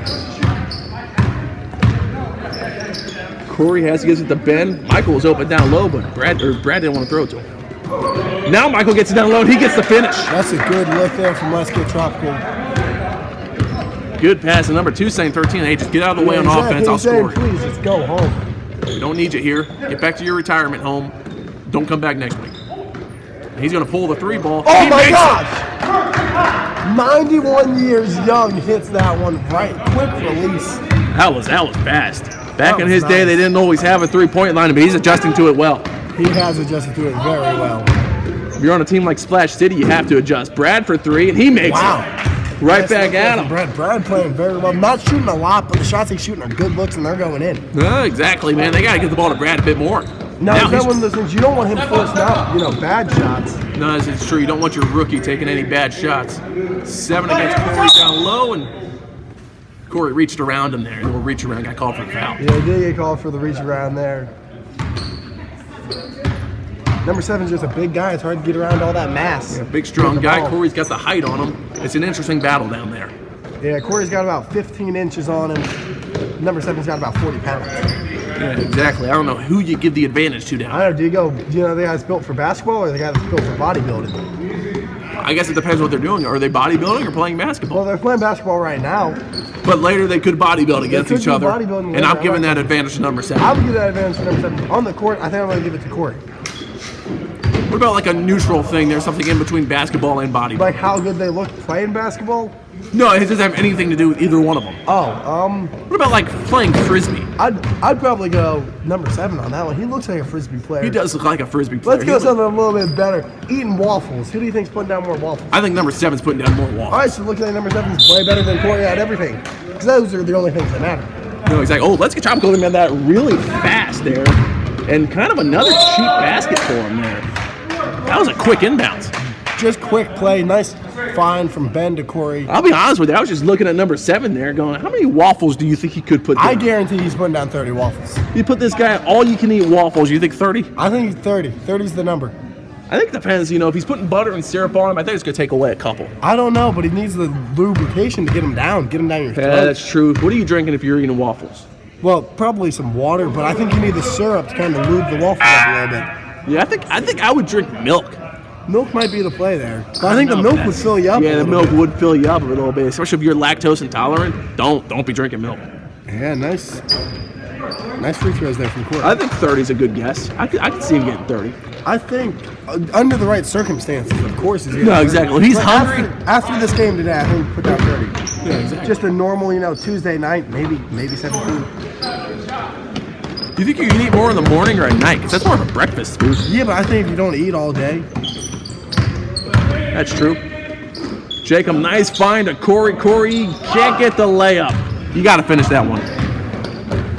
Corey gives it to Ben. Michael was open down low, but Brad didn't want to throw it to him. Now Michael gets it down low and he gets the finish. That's a good look there from Let's Get Tropical. Good pass. And number 2 saying 13. Hey, just get out of the way on offense. I'll score. Please, just go home. We don't need you here. Get back to your retirement home. Don't come back next week. And he's going to pull the 3-ball. Oh my gosh! 91 years young hits that one right. Quick release. That was fast. Back in his day, they didn't always have a 3-point line, but he's adjusting to it well. He has adjusted to it very well. If you're on a team like Splash City, you have to adjust. Brad for 3, and he makes it. Right back at him. Brad playing very well. Not shooting a lot, but the shots he's shooting are good looks, and they're going in. Exactly, man. They got to get the ball to Brad a bit more. Now is that one of those things you don't want him forcing out, bad shots? No, it's true. You don't want your rookie taking any bad shots. 7 against Corey down low, and Corey reached around him there. The little reach around got called for the foul. Yeah, he did get called for the reach around there. Number 7 is just a big guy. It's hard to get around all that mass. Yeah, big, strong guy. Corey's got the height on him. It's an interesting battle down there. Yeah, Corey's got about 15 inches on him. Number 7's got about 40 pounds. Yeah, exactly. I don't know who you give the advantage to down. I don't know. Do you know the guy that's built for basketball or the guy that's built for bodybuilding? I guess it depends what they're doing. Are they bodybuilding or playing basketball? Well, they're playing basketball right now. But later they could bodybuild against each other. And I'm giving that advantage to number 7. I would give that advantage to number 7. On the court, I think I'm going to give it to Corey. What about like a neutral thing? There's something in between basketball and bodybuilding. Like how good they look playing basketball? No, it doesn't have anything to do with either one of them. What about like playing frisbee? I'd probably go number 7 on that one. He looks like a frisbee player. He does look like a frisbee player. Let's go something a little bit better. Eating waffles. Who do you think's putting down more waffles? I think number 7's putting down more waffles. All right, so looking at number 7's way better than Corey at everything. Because those are the only things that matter. No, he's like, oh, Let's Get Tropical man that really fast there. And kind of another cheap basket for him there. That was a quick inbounds. Just quick play. Nice find from Ben to Corey. I'll be honest with you. I was just looking at number 7 there going, how many waffles do you think he could put down? I guarantee he's putting down 30 waffles. You put this guy all you can eat waffles, you think 30? I think 30. 30's the number. I think it depends, if he's putting butter and syrup on him, I think it's going to take away a couple. I don't know, but he needs the lubrication to get him down your throat. Yeah, that's true. What are you drinking if you're eating waffles? Well, probably some water, but I think you need the syrup to kind of lube the waffle up a little bit. Yeah, I think I would drink milk. Milk might be the play there. But I think the milk would fill you up. Yeah, the milk would fill you up a little bit, especially if you're lactose intolerant. Don't be drinking milk. Yeah, nice free throws there from Corey. I think 30 is a good guess. I could see him getting 30. I think under the right circumstances, of course, he's getting 30. Exactly. Well, he's hungry. After this game today, I think he'll put down 30. Yeah, exactly. Just a normal, Tuesday night, maybe 17. Do you think you can eat more in the morning or at night? Because that's more of a breakfast food. Yeah, but I think if you don't eat all day. That's true. Jacob, nice find to Corey. Corey can't get the layup. You got to finish that one.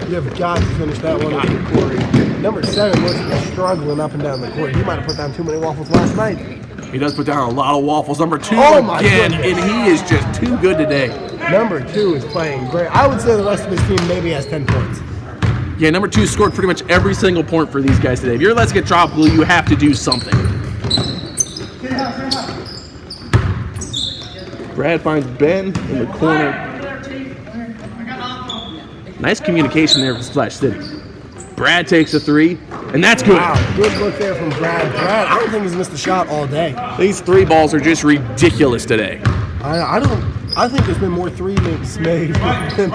You have got to finish that one with Corey. Number 7 looks like he's struggling up and down the court. He might have put down too many waffles last night. He does put down a lot of waffles. Number 2 goodness. again, and he is just too good today. Number 2 is playing great. I would say the rest of his team maybe has 10 points. Yeah, number 2 scored pretty much every single point for these guys today. If you're Let's Get Tropical, you have to do something. Brad finds Ben in the corner. Nice communication there from Splash City. Brad takes a three, and that's good. Wow, good look there from Brad. Brad, I don't think he's missed a shot all day. These three balls are just ridiculous today. I think there's been more three makes made than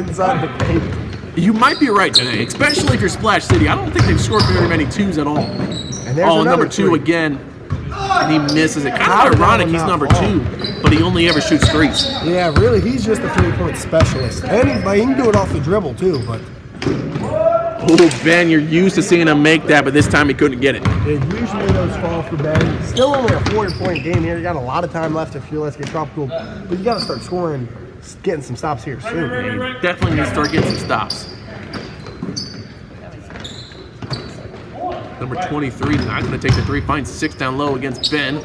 inside the paint. You might be right today, especially if you're Splash City. I don't think they've scored very many twos at all. And there's number another two three. again, and he misses it. Kind How of did that ironic one he's not number fall? 2, but he only ever shoots threes. Yeah, really, he's just a three-point specialist. And he can do it off the dribble, too, but Oh, Ben, you're used to seeing him make that, but this time he couldn't get it. usually those fall for Ben. Still only a 40-point game here. You got a lot of time left if you let's get tropical. But you got to start scoring, getting some stops here soon. He definitely needs to start getting some stops. Number 23 is not going to take the three, finds 6 down low against Ben.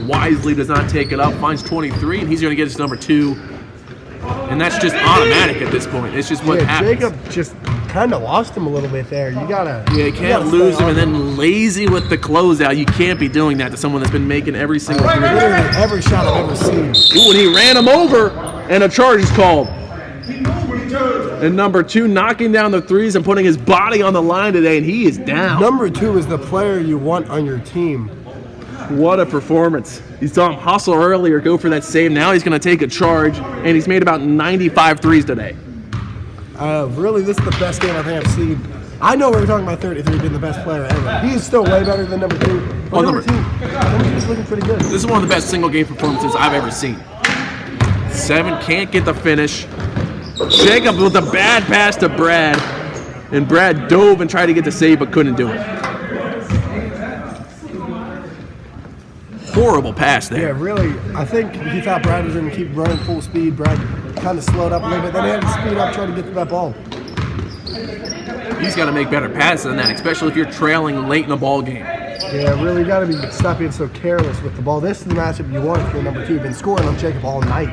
Wisely does not take it up, finds 23, and he's going to get his number 2. And that's just automatic at this point. It's just what happens. Jacob just kind of lost him a little bit there. You gotta. Yeah, you can't lose him and then lazy with the closeout. You can't be doing that to someone that's been making every single three. Literally every shot I've ever seen. Ooh, and he ran him over, and a charge is called. And number 2 knocking down the threes and putting his body on the line today, and he is down. Number 2 is the player you want on your team. What a performance. You saw him hustle earlier, go for that save. Now he's going to take a charge, and he's made about 95 threes today. Really, this is the best game I think I've seen. I know we were talking about 33 being the best player ever. He's still way better than number 2. But number 2 is looking pretty good. This is one of the best single game performances I've ever seen. 7 can't get the finish. Jacob with a bad pass to Brad, and Brad dove and tried to get the save but couldn't do it. Horrible pass there. Yeah, really, I think he thought Brad was going to keep running full speed. Brad kind of slowed up a little bit. Then he had to speed up trying to get to that ball. He's got to make better passes than that, especially if you're trailing late in a ball game. Yeah, really got to stop being so careless with the ball. This is the matchup you want if you're number 2. You've been scoring on Jacob all night.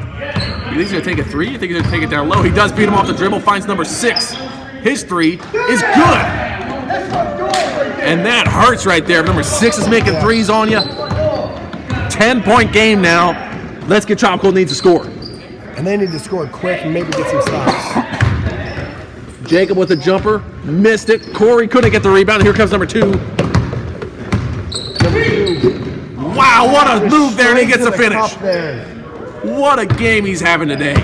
You think he's going to take a 3? You think he's going to take it down low? He does beat him off the dribble, finds number 6. His 3 is good. And that hurts right there. Number 6 is making threes on you. 10-point game now. Let's Get Tropical needs to score. And they need to score quick and maybe get some stops. Jacob with a jumper, missed it. Corey couldn't get the rebound. Here comes number 2. Wow, what a move there, and he gets the finish. What a game he's having today.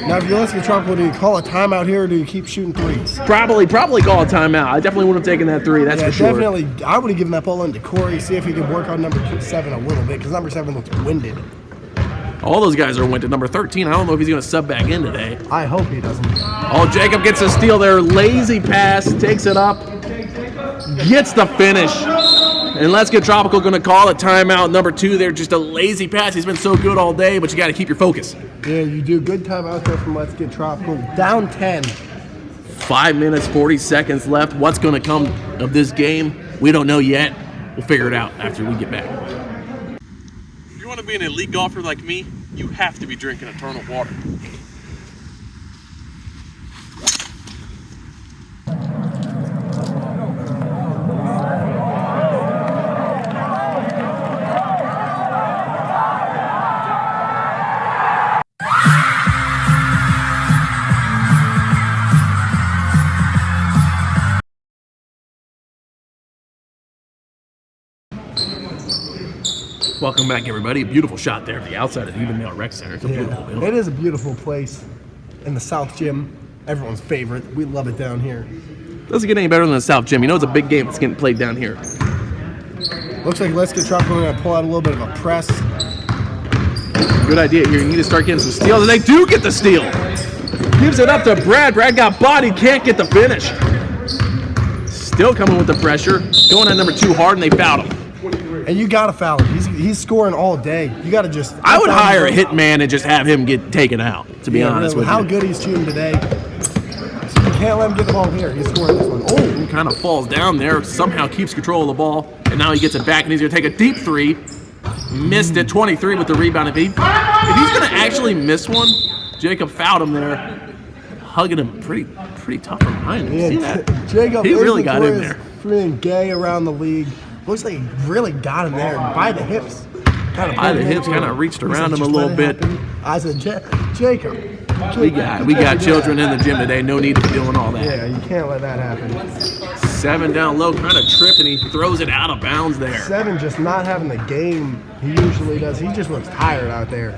Now, if you're Let's Get Tropical, do you call a timeout here or do you keep shooting threes? Probably call a timeout. I definitely wouldn't have taken that 3, that's for sure. Definitely. I would have given that ball into Corey, see if he could work on number 7 a little bit, because number 7 looks winded. All those guys are winded. Number 13, I don't know if he's going to sub back in today. I hope he doesn't. Oh, Jacob gets a steal there. Lazy pass, takes it up, gets the finish. And Let's Get Tropical going to call it timeout. Number 2 there, just a lazy pass. He's been so good all day, but you got to keep your focus. Yeah, you do. Good timeout there from Let's Get Tropical. Down 10. 5 minutes, 40 seconds left. What's going to come of this game? We don't know yet. We'll figure it out after we get back. If you want to be an elite golfer like me, you have to be drinking a ton of water. Welcome back, everybody. A beautiful shot there at the outside of the Evendale Rec Center. It's a beautiful building. It is a beautiful place in the South Gym. Everyone's favorite. We love it down here. Doesn't get any better than the South Gym. You know it's a big game that's getting played down here. Looks like Let's Get Tropical going to pull out a little bit of a press. Good idea here. You need to start getting some steals, and they do get the steal. Gives it up to Brad. Brad got bodied, can't get the finish. Still coming with the pressure. Going at number 2 hard, and they fouled him. And you got to foul him. He's scoring all day. You got to just... I would hire a hitman and just have him get taken out, to be honest with you. How good he's shooting today. So you can't let him get the ball here. He's scoring this one. Oh, he kind of falls down there, somehow keeps control of the ball, and now he gets it back, and he's going to take a deep 3. Missed it, 23 with the rebound. If he's going to actually miss one, Jacob fouled him there, hugging him pretty tough from behind him. See that? Jacob, he really got in there. Being gay around the league. Looks like he really got him there by the hips. By the hips, kind of reached around him a little bit. I said, Jacob, We got children in the gym today. No need to be doing all that. Yeah, you can't let that happen. 7 down low, trying to trip, and he throws it out of bounds there. 7 just not having the game he usually does. He just looks tired out there.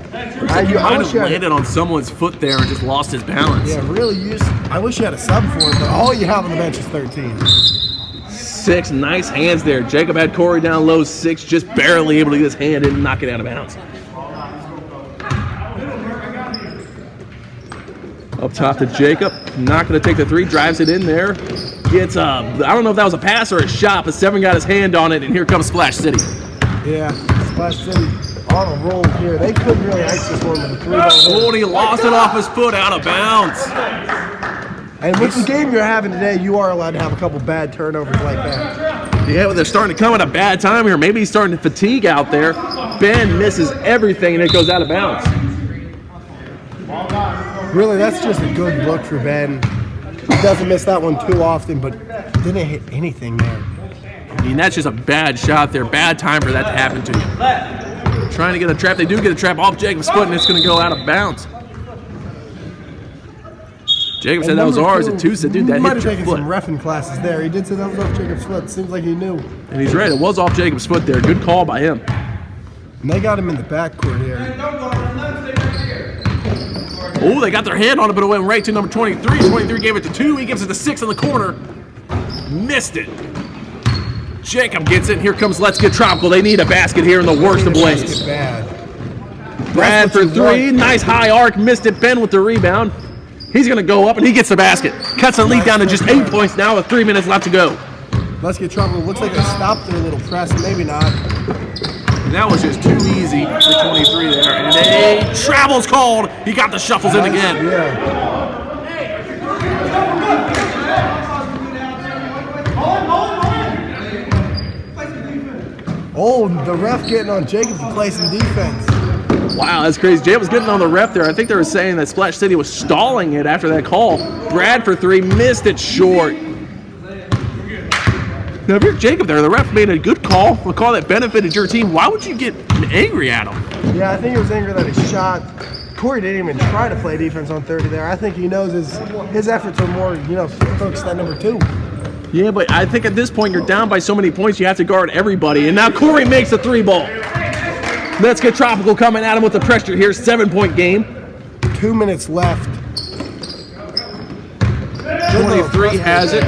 He might have landed on someone's foot there and just lost his balance. Yeah, really. I wish you had a sub for him, but all you have on the bench is 13. 6, nice hands there. Jacob had Corey down low. 6, just barely able to get his hand in and knock it out of bounds. Up top to Jacob, not going to take the 3, drives it in there. Gets I don't know if that was a pass or a shot, but 7 got his hand on it, and here comes Splash City. Yeah, Splash City on a roll here. They couldn't really ice this one with a 3-ball. Oh, and he lost it off his foot, out of bounds. And with the game you're having today, you are allowed to have a couple bad turnovers like that. Yeah, but they're starting to come at a bad time here. Maybe he's starting to fatigue out there. Ben misses everything, and it goes out of bounds. Really, that's just a good look for Ben. He doesn't miss that one too often, but didn't hit anything there. I mean, that's just a bad shot there. Bad time for that to happen to you. Trying to get a trap. They do get a trap off Jacob's foot, and it's going to go out of bounds. Jacob said that was ours. At 2 said, dude, that might hit have your taken foot. some reffing classes there. He did say that was off Jacob's foot. Seems like he knew. And he's right. It was off Jacob's foot there. Good call by him. And they got him in the backcourt here. Oh, they got their hand on it, but it went right to number 23. 23 gave it to 2. He gives it to 6 in the corner. Missed it. Jacob gets it. Here comes Let's Get Tropical. They need a basket here in the worst of ways. Brad for 3. Nice high arc. Missed it. Ben with the rebound. He's going to go up, and he gets the basket. Cuts the lead down to just 8 points now with 3 minutes left to go. Let's Get Tropical. Looks like they stopped their little press. Maybe not. And that was just too easy for 23 there. And a travel's called. He got the shuffles in again. Yeah. Oh, the ref getting on Jacob to play some defense. Wow, that's crazy. Jay was getting on the ref there. I think they were saying that Splash City was stalling it after that call. Brad for 3, missed it short. Now, if you're Jacob there, the ref made a good call, a call that benefited your team. Why would you get angry at him? Yeah, I think he was angry that he shot. Corey didn't even try to play defense on 30 there. I think he knows his efforts are more, focused on number 2. Yeah, but I think at this point you're down by so many points you have to guard everybody. And now Corey makes the 3 ball. Let's Get Tropical coming at him with the pressure here. 7-point game. 2 minutes left. 23 has it.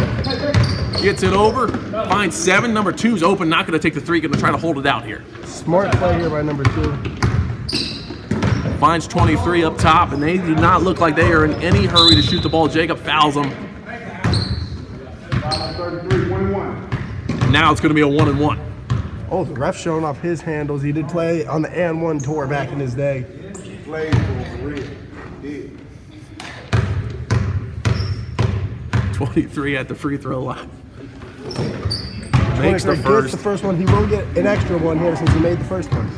Gets it over. Finds 7. Number 2's open. Not going to take the 3. Going to try to hold it out here. Smart play here by number 2. Finds 23 up top, and they do not look like they are in any hurry to shoot the ball. Jacob fouls them. 33, 1-1. Now it's going to be a 1-1. Oh, the ref showing off his handles. He did play on the and 1 tour back in his day. Played for real. Yeah. 23 at the free throw line. Makes the Gets first. the first one. He will get an extra one here since he made the first one.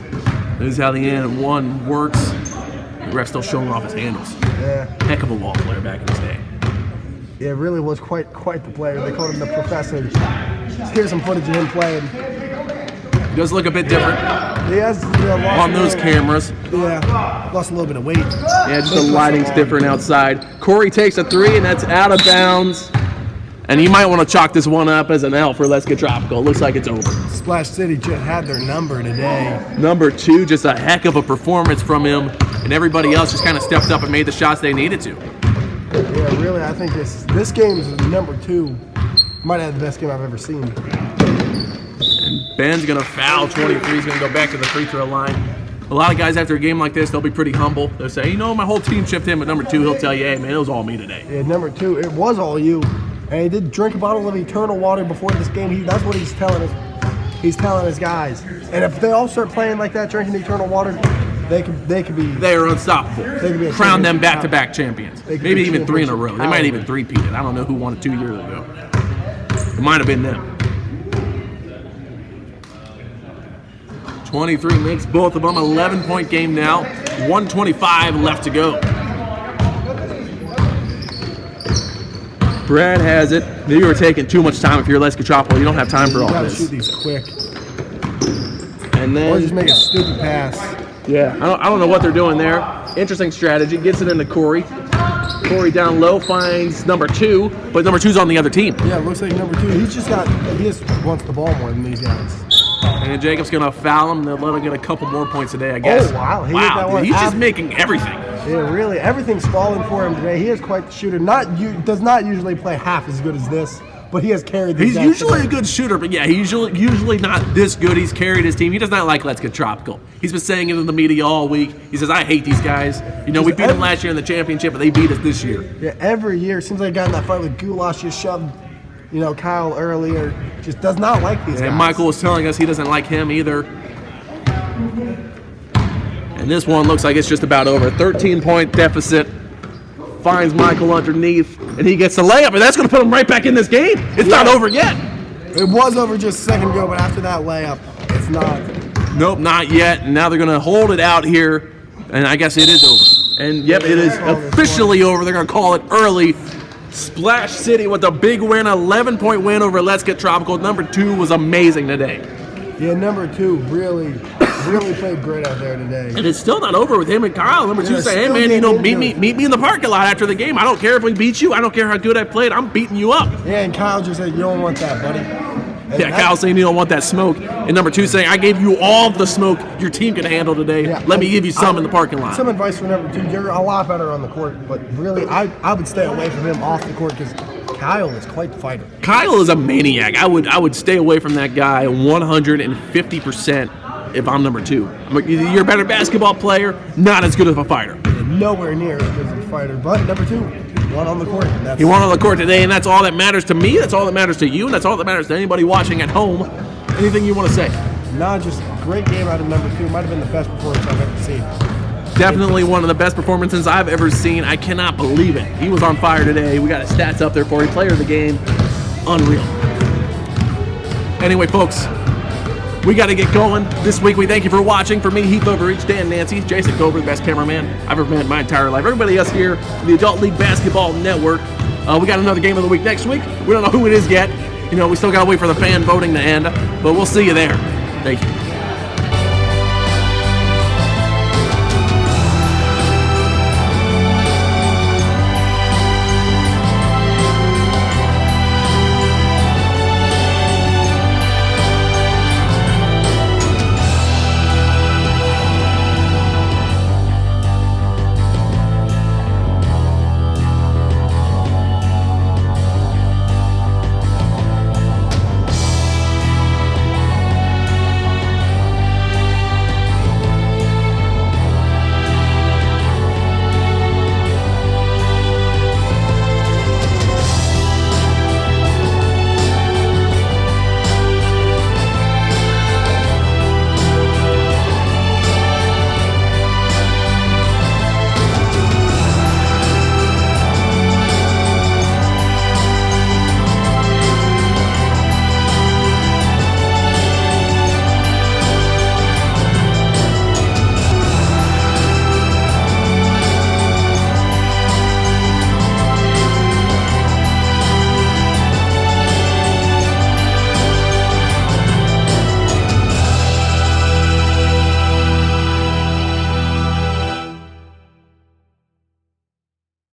This is how the and 1 works. The ref's still showing off his handles. Yeah. Heck of a ball player back in his day. Yeah, it really was quite the player. They called him the professor. Here's some footage of him playing. He does look a bit different He has lost on those cameras. Yeah, lost a little bit of weight. Yeah, just the lighting's different outside. Corey takes a 3, and that's out of bounds. And you might want to chalk this one up as an L for Let's Get Tropical. Looks like it's over. Splash City just had their number today. Number 2, just a heck of a performance from him. And everybody else just kind of stepped up and made the shots they needed to. Yeah, really, I think this game is number 2. Might have the best game I've ever seen. And Ben's going to foul. 23 is going to go back to the free throw line. A lot of guys after a game like this, they'll be pretty humble. They'll say, my whole team chipped in, but number 2, he'll tell you, hey, man, it was all me today. Yeah, number 2, it was all you. And he did drink a bottle of eternal water before this game. That's what he's telling us. He's telling his guys. And if they all start playing like that, drinking eternal water, they could be. They are unstoppable. They could be Crown them back-to-back champions. They could Maybe be even 3 in a row. They might championship even three-peat it. I don't know who won it 2 years ago. It might have been them. 23 makes both of them. 11-point game now. 1:25 left to go. Brad has it. Maybe you were taking too much time if you're Les Catropolis. You don't have time for all You gotta this. shoot these quick. And then, Or just make a stupid pass. yeah, I don't know what they're doing there. Interesting strategy. Gets it into Corey. Corey down low finds number 2, but number 2's on the other team. Yeah, it looks like number 2. He just wants the ball more than these guys. And Jacob's going to foul him. They'll let him get a couple more points today, I guess. Oh, wow. He hit Wow, that dude, one he's just after- making everything. Yeah, really. Everything's falling for him today. He is quite the shooter. Does not usually play half as good as this, but he has carried these He's guys usually today. a good shooter, but yeah, he's usually not this good. He's carried his team. He does not like Let's Get Tropical. He's been saying it in the media all week. He says, I hate these guys. You know, we beat them last year in the championship, but they beat us this year. Yeah, every year. Seems like I got in that fight with Goulash, just shoved, Kyle earlier. Just does not like these guys. And Michael was telling us he doesn't like him either. And this one looks like it's just about over. 13-point deficit. Finds Michael underneath, and he gets the layup, and that's going to put him right back in this game. It's not over yet. It was over just a second ago, but after that layup, it's not. Nope, not yet. And now they're going to hold it out here, and I guess it is over. And yep, it is officially over. They're going to call it early. Splash City with a big win, 11-point win over Let's Get Tropical. Number 2 was amazing today. Yeah, number 2 really played great out there today. And it's still not over with him and Kyle. Number 2 Yeah, say, hey still man, getting meet me in the parking lot after the game. I don't care if we beat you. I don't care how good I played. I'm beating you up. Yeah, and Kyle just said, you don't want that, buddy. And Yeah, Kyle saying you don't want that smoke. And number 2 saying, I gave you all the smoke your team can handle today. Yeah, Let me give you some in the parking lot. Some advice for number 2. You're a lot better on the court, but really, I would stay away from him off the court because Kyle is quite the fighter. Kyle is a maniac. I would stay away from that guy 150% if I'm number 2. You're a better basketball player, not as good of a fighter. Nowhere near as good as a fighter, but number 2, won on the court. And that's He won on the court today, and that's all that matters to me. That's all that matters to you, and that's all that matters to anybody watching at home. Anything you want to say? Nah, just great game out of number 2. Might have been the best performance I've ever seen. Definitely one of the best performances I've ever seen. I cannot believe it. He was on fire today. We got his stats up there for him. Player of the game. Unreal. Anyway, folks, we got to get going. This week, we thank you for watching. For me, Heath Overreach, Dan Nancy, Jason Cover, the best cameraman I've ever met in my entire life. Everybody else here, the Adult League Basketball Network. We got another game of the week next week. We don't know who it is yet. We still got to wait for the fan voting to end, but we'll see you there. Thank you.